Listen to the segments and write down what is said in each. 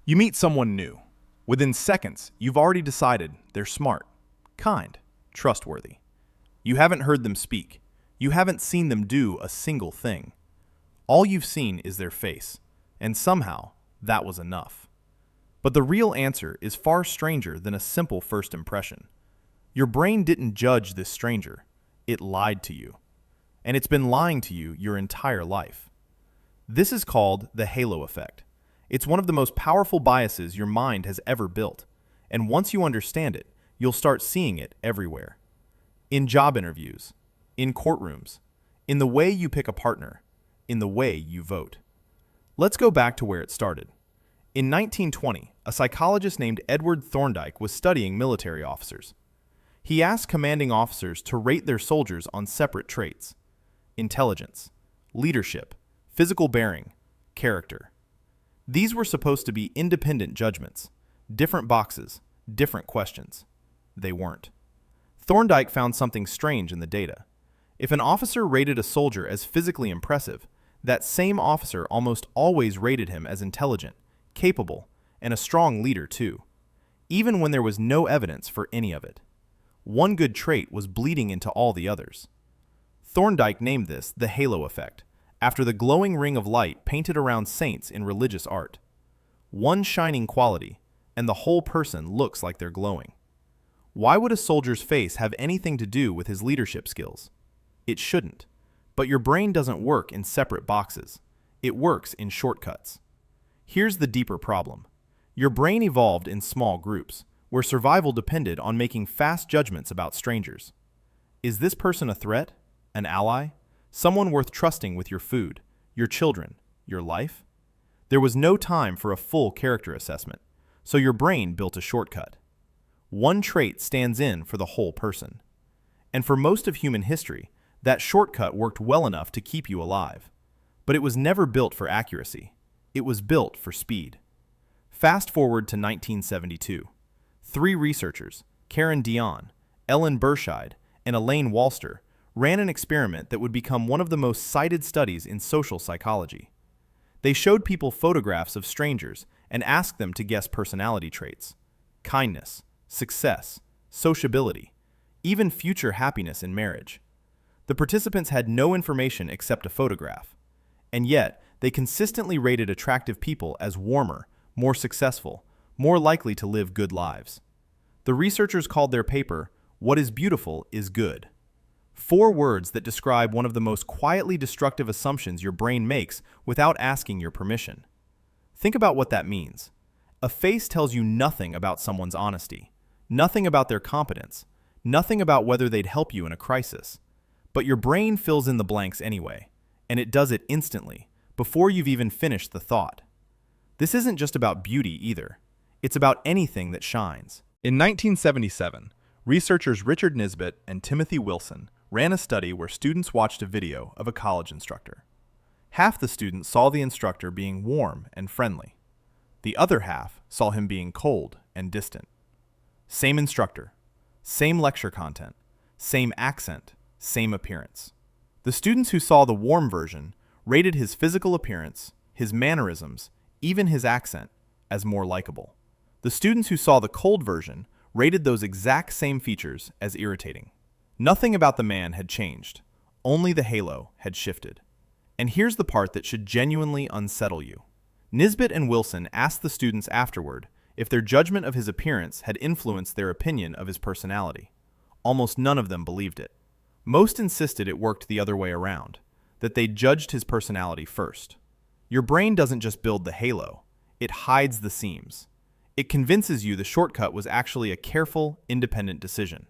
You meet someone new. Within seconds, you've already decided they're smart, kind, trustworthy. You haven't heard them speak. You haven't seen them do a single thing. All you've seen is their face, and somehow that was enough. But the real answer is far stranger than a simple first impression. Your brain didn't judge this stranger. It lied to you. And it's been lying to you your entire life. This is called the halo effect. It's one of the most powerful biases your mind has ever built, and once you understand it, you'll start seeing it everywhere. In job interviews, in courtrooms, in the way you pick a partner, in the way you vote. Let's go back to where it started. In 1920, a psychologist named Edward Thorndike was studying military officers. He asked commanding officers to rate their soldiers on separate traits: intelligence, leadership, physical bearing, character. These were supposed to be independent judgments, different boxes, different questions. They weren't. Thorndike found something strange in the data. If an officer rated a soldier as physically impressive, that same officer almost always rated him as intelligent, capable, and a strong leader too, even when there was no evidence for any of it. One good trait was bleeding into all the others. Thorndike named this the halo effect, after the glowing ring of light painted around saints in religious art. One shining quality, and the whole person looks like they're glowing. Why would a soldier's face have anything to do with his leadership skills? It shouldn't. But your brain doesn't work in separate boxes. It works in shortcuts. Here's the deeper problem. Your brain evolved in small groups, where survival depended on making fast judgments about strangers. Is this person a threat? An ally? Someone worth trusting with your food, your children, your life? There was no time for a full character assessment, so your brain built a shortcut. One trait stands in for the whole person. And for most of human history, that shortcut worked well enough to keep you alive. But it was never built for accuracy. It was built for speed. Fast forward to 1972. Three researchers, Karen Dion, Ellen Burscheid, and Elaine Walster, ran an experiment that would become one of the most cited studies in social psychology. They showed people photographs of strangers and asked them to guess personality traits: kindness, success, sociability, even future happiness in marriage. The participants had no information except a photograph, and yet they consistently rated attractive people as warmer, more successful, more likely to live good lives. The researchers called their paper, "What is Beautiful is Good." 4 words that describe one of the most quietly destructive assumptions your brain makes without asking your permission. Think about what that means. A face tells you nothing about someone's honesty, nothing about their competence, nothing about whether they'd help you in a crisis. But your brain fills in the blanks anyway, and it does it instantly, before you've even finished the thought. This isn't just about beauty either. It's about anything that shines. In 1977, researchers Richard Nisbett and Timothy Wilson ran a study where students watched a video of a college instructor. Half the students saw the instructor being warm and friendly. The other half saw him being cold and distant. Same instructor, same lecture content, same accent, same appearance. The students who saw the warm version rated his physical appearance, his mannerisms, even his accent, as more likable. The students who saw the cold version rated those exact same features as irritating. Nothing about the man had changed, only the halo had shifted. And here's the part that should genuinely unsettle you. Nisbett and Wilson asked the students afterward if their judgment of his appearance had influenced their opinion of his personality. Almost none of them believed it. Most insisted it worked the other way around, that they judged his personality first. Your brain doesn't just build the halo, it hides the seams. It convinces you the shortcut was actually a careful, independent decision.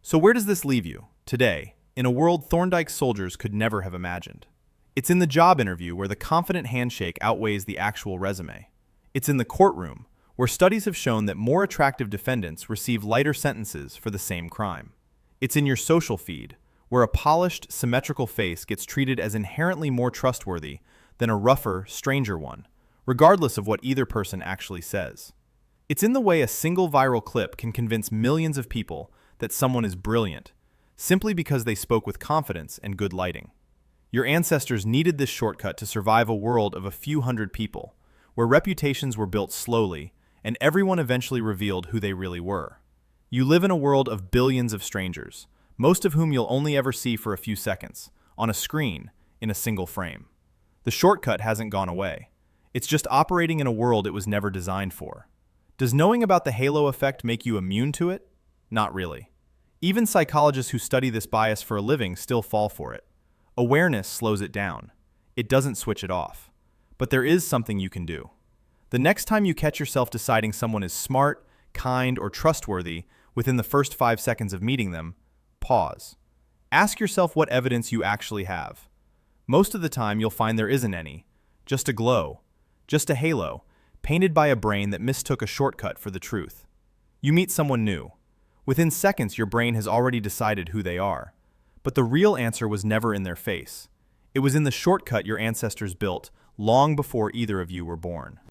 So where does this leave you, today, in a world Thorndike's soldiers could never have imagined? It's in the job interview where the confident handshake outweighs the actual resume. It's in the courtroom, where studies have shown that more attractive defendants receive lighter sentences for the same crime. It's in your social feed, where a polished, symmetrical face gets treated as inherently more trustworthy than a rougher, stranger one, regardless of what either person actually says. It's in the way a single viral clip can convince millions of people that someone is brilliant, simply because they spoke with confidence and good lighting. Your ancestors needed this shortcut to survive a world of a few hundred people, where reputations were built slowly, and everyone eventually revealed who they really were. You live in a world of billions of strangers, most of whom you'll only ever see for a few seconds, on a screen, in a single frame. The shortcut hasn't gone away. It's just operating in a world it was never designed for. Does knowing about the halo effect make you immune to it? Not really. Even psychologists who study this bias for a living still fall for it. Awareness slows it down. It doesn't switch it off. But there is something you can do. The next time you catch yourself deciding someone is smart, kind, or trustworthy within the first 5 seconds of meeting them, pause. Ask yourself what evidence you actually have. Most of the time you'll find there isn't any. Just a glow. Just a halo, painted by a brain that mistook a shortcut for the truth. You meet someone new. Within seconds your brain has already decided who they are. But the real answer was never in their face. It was in the shortcut your ancestors built long before either of you were born.